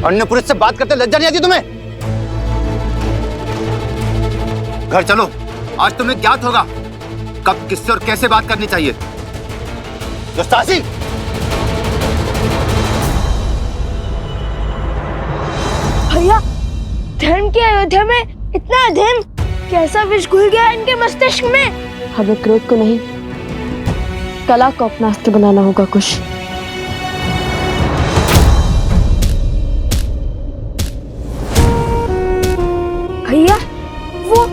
अन्य पुरुष से बात करते लज्जा नहीं आती तुम्हें? घर चलो, आज तुम्हें ज्ञात होगा कब किससे और कैसे बात करनी चाहिए। जोस्तासी! भैया, धर्म की अयोध्या में इतना अधर्म कैसा विष घुल गया इनके मस्तिष्क में? हमें क्रोध को नहीं, कला को अपना अस्त्र बनाना होगा कुश। भैया, वो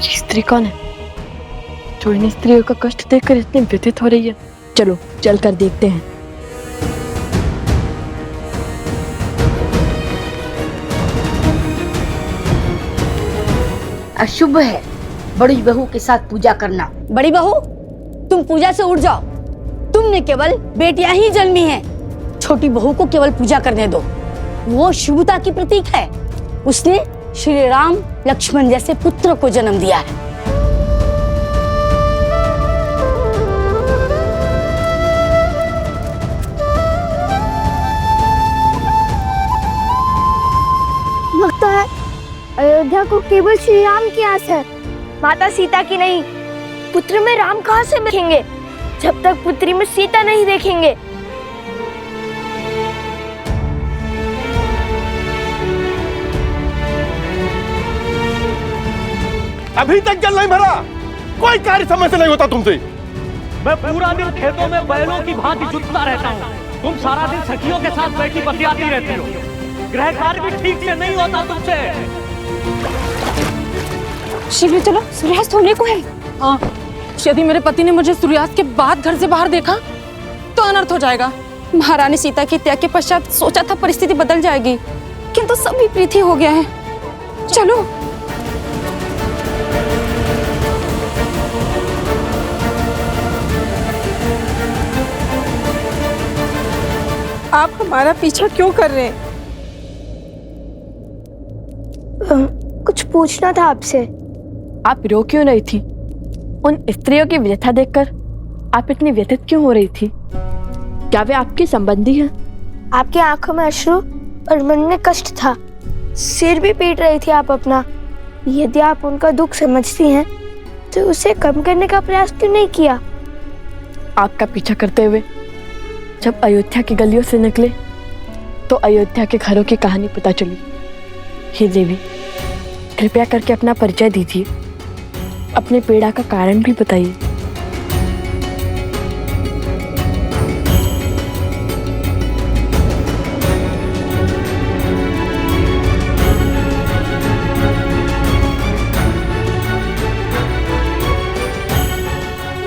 स्त्री कौन है जो इन स्त्रियों का कष्ट देखकर इतनी व्यथित हो रही है? चलो चलकर देखते हैं। अशुभ है बड़ी बहू के साथ पूजा करना। बड़ी बहू, तुम पूजा से उठ जाओ। तुमने केवल बेटियां ही जन्मी हैं। छोटी बहू को केवल पूजा करने दो। वो शुभता की प्रतीक है। उसने श्री राम लक्ष्मण जैसे पुत्र को जन्म दिया है। लगता है अयोध्या को केवल श्री राम की आस है, माता सीता की नहीं। पुत्र में राम कहाँ से देखेंगे जब तक पुत्री में सीता नहीं देखेंगे? अभी तक जल नहीं भरा, कोई कार्य समय से नहीं होता तुमसे। मैं पूरा दिन खेतों में बैलों की भांति जुटता रहता हूँ। तुम सारा दिन सखियों के साथ बैठी बतियाती रहती हो। गृह कार्य भी ठीक से नहीं होता तुमसे। शीघ्र चलो, सूर्यास्त होने को है। हाँ, यदि मेरे पति ने मुझे सूर्यास्त के बाद घर से बाहर देखा तो अनर्थ हो जाएगा। महारानी सीता के त्याग के पश्चात सोचा था परिस्थिति बदल जाएगी, किंतु सब विपरीत ही हो गया है। चलो। आप हमारा पीछा क्यों कर रहे हैं? कुछ पूछना था आपसे। आप रो क्यों रही थी? उन स्त्रियों की व्यथा देखकर आप इतनी व्यथित क्यों हो रही थी? क्या वे आपकी संबंधी हैं? आपकी आंखों में अश्रु और मन में कष्ट था। सिर भी पीट रही थी आप अपना। यदि आप उनका दुख समझती हैं तो उसे कम करने का प्रयास क्यों नहीं किया? आपका पीछा करते हुए जब अयोध्या की गलियों से निकले तो अयोध्या के घरों की कहानी पता चली। हे देवी, कृपया करके अपना परिचय दीजिए, अपने पीड़ा का कारण भी बताइए।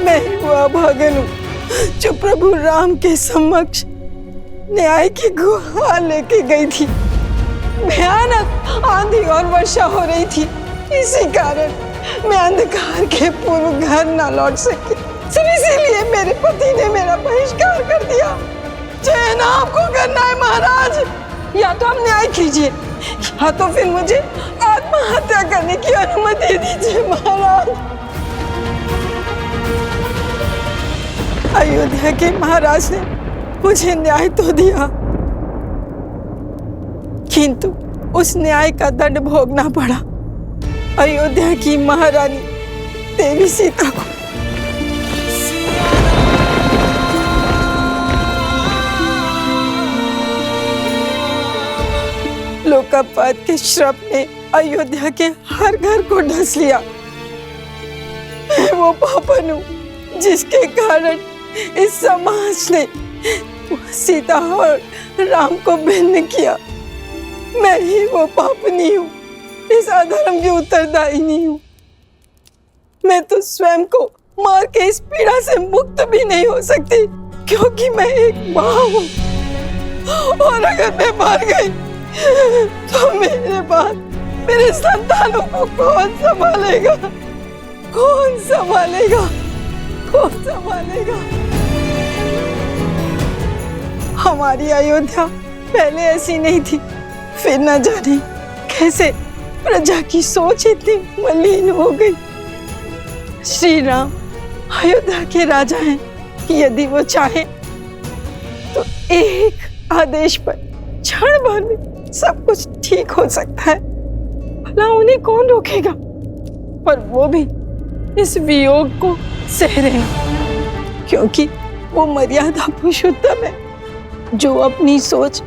मैं हुआ भागन हूँ जो प्रभु राम के समक्ष न्याय की गुहार लेके गई थी। भयानक आंधी और वर्षा हो रही थी, इसी कारण मैं अंधकार के पूर्व घर न लौट सकी। सिर्फ इसीलिए मेरे पति ने मेरा बहिष्कार कर दिया। चयन आपको करना है महाराज, या तो आप न्याय कीजिए या तो फिर मुझे आत्महत्या करने की अनुमति दीजिए महाराज। अयोध्या के महाराज ने मुझे न्याय तो दिया, किंतु उस न्याय का दंड भोगना पड़ा अयोध्या की महारानी देवी सीता को। लोकापात के श्राप ने अयोध्या के हर घर को ढस लिया। मैं वो पापन हूँ जिसके कारण इस समाज ने सीता और राम को भिन्न किया। मैं ही वो पापनी हूँ, इस अधर्म की उत्तरदायिनी हूँ। मैं तो स्वयं को मार के इस पीड़ा से मुक्त भी नहीं हो सकती, क्योंकि मैं एक माँ हूँ। और अगर मैं मर गई तो मेरे बाद मेरे संतानों को कौन संभालेगा? कौन संभालेगा? कौन संभालेगा? हमारी अयोध्या पहले ऐसी नहीं थी, फिर न जाने कैसे प्रजा की सोच इतनी मलिन हो गई। श्री राम अयोध्या के राजा हैं कि यदि वो चाहे तो एक आदेश पर क्षण भर में सब कुछ ठीक हो सकता है। भला उन्हें कौन रोकेगा? पर वो भी इस वियोग को सह रहे हैं क्योंकि वो मर्यादा पुरुषोत्तम है जो अपनी सोच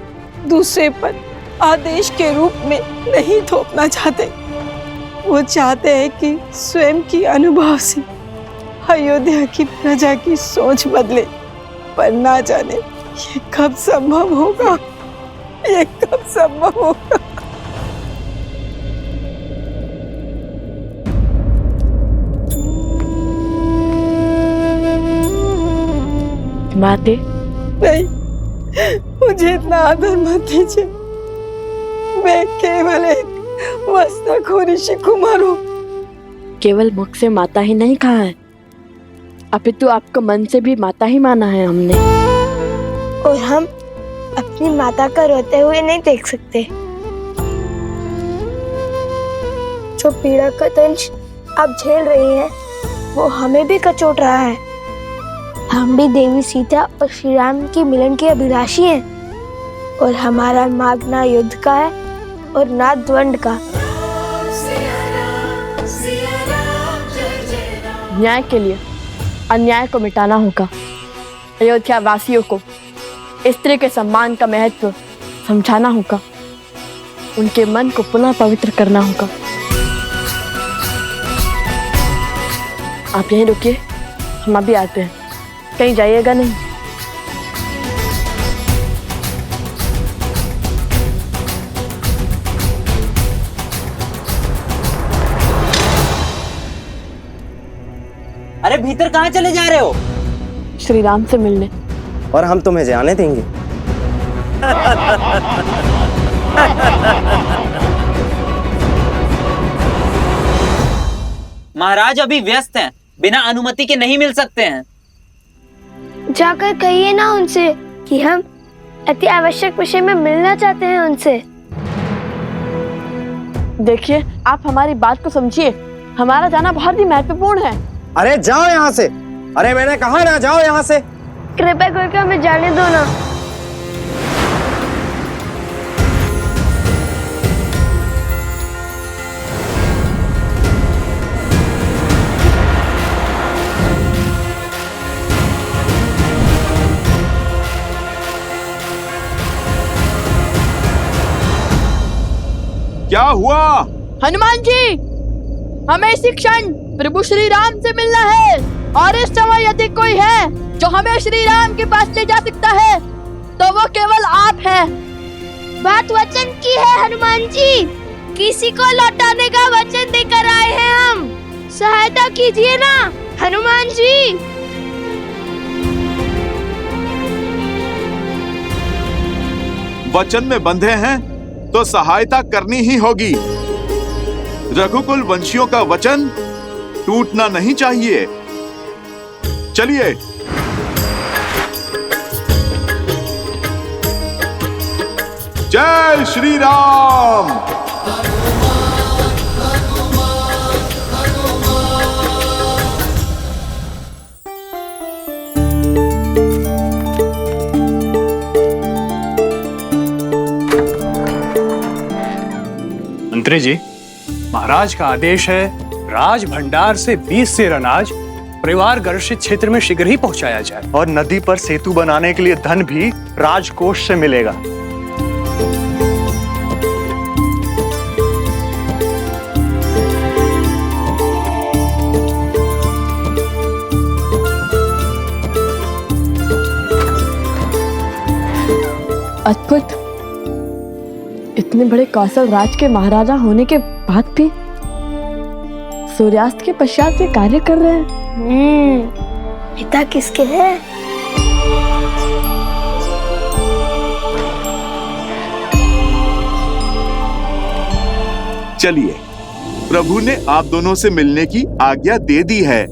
दूसरे पर आदेश के रूप में नहीं थोपना चाहते। वो चाहते हैं कि स्वयं की अनुभव से अयोध्या की प्रजा की सोच बदले, पर ना जाने ये कब संभव होगा, ये कब संभव होगा। माते नहीं, मुझे इतना आदर मत दीजिए। मैं केवल एक वस्ताखोर ऋषि कुमार हूँ। केवल मुख से माता ही नहीं कहा है, अपितु आपको मन से भी माता ही माना है हमने। और हम अपनी माता का रोते हुए नहीं देख सकते। जो पीड़ा का दंश आप झेल रही हैं, वो हमें भी कचोट रहा है। हम भी देवी सीता और श्री राम की मिलन के अभिलाषी हैं, और हमारा मार्ग ना युद्ध का है और ना द्वंद का। न्याय के लिए अन्याय को मिटाना होगा। अयोध्या वासियों को स्त्री के सम्मान का महत्व समझाना होगा। उनके मन को पुनः पवित्र करना होगा। आप यहीं रुकिए, हम अभी आते हैं। कहीं जाइएगा नहीं। अरे भीतर कहाँ चले जा रहे हो? श्री राम से मिलने। और हम तुम्हें जाने देंगे? महाराज अभी व्यस्त हैं, बिना अनुमति के नहीं मिल सकते हैं। जाकर कहिए ना उनसे कि हम अति आवश्यक विषय में मिलना चाहते हैं उनसे। देखिए, आप हमारी बात को समझिए। हमारा जाना बहुत ही महत्वपूर्ण है। अरे जाओ यहाँ से। अरे मैंने कहा ना, जाओ यहाँ से। कृपया करके हमें जाने दो ना। क्या हुआ? हनुमान जी, हमें इसी क्षण प्रभु श्री राम से मिलना है। और इस समय यदि कोई है जो हमें श्री राम के पास ले जा सकता है तो वो केवल आप हैं। बात वचन की है हनुमान जी, किसी को लौटाने का वचन देकर आए हैं हम। सहायता कीजिए ना हनुमान जी। वचन में बंधे हैं तो सहायता करनी ही होगी। रघुकुल वंशियों का वचन टूटना नहीं चाहिए। चलिए। जय श्री राम। मंत्री जी, महाराज का आदेश है राज भंडार से 20 सेर अनाज परिवार गर्षित क्षेत्र में शीघ्र ही पहुंचाया जाए। और नदी पर सेतु बनाने के लिए धन भी राजकोष से मिलेगा। अद्भुत। इतने बड़े कौशल राज के महाराजा होने के बाद भी सूर्यास्त के पश्चात वे कार्य कर रहे हैं। पिता किसके हैं? चलिए, प्रभु ने आप दोनों से मिलने की आज्ञा दे दी है।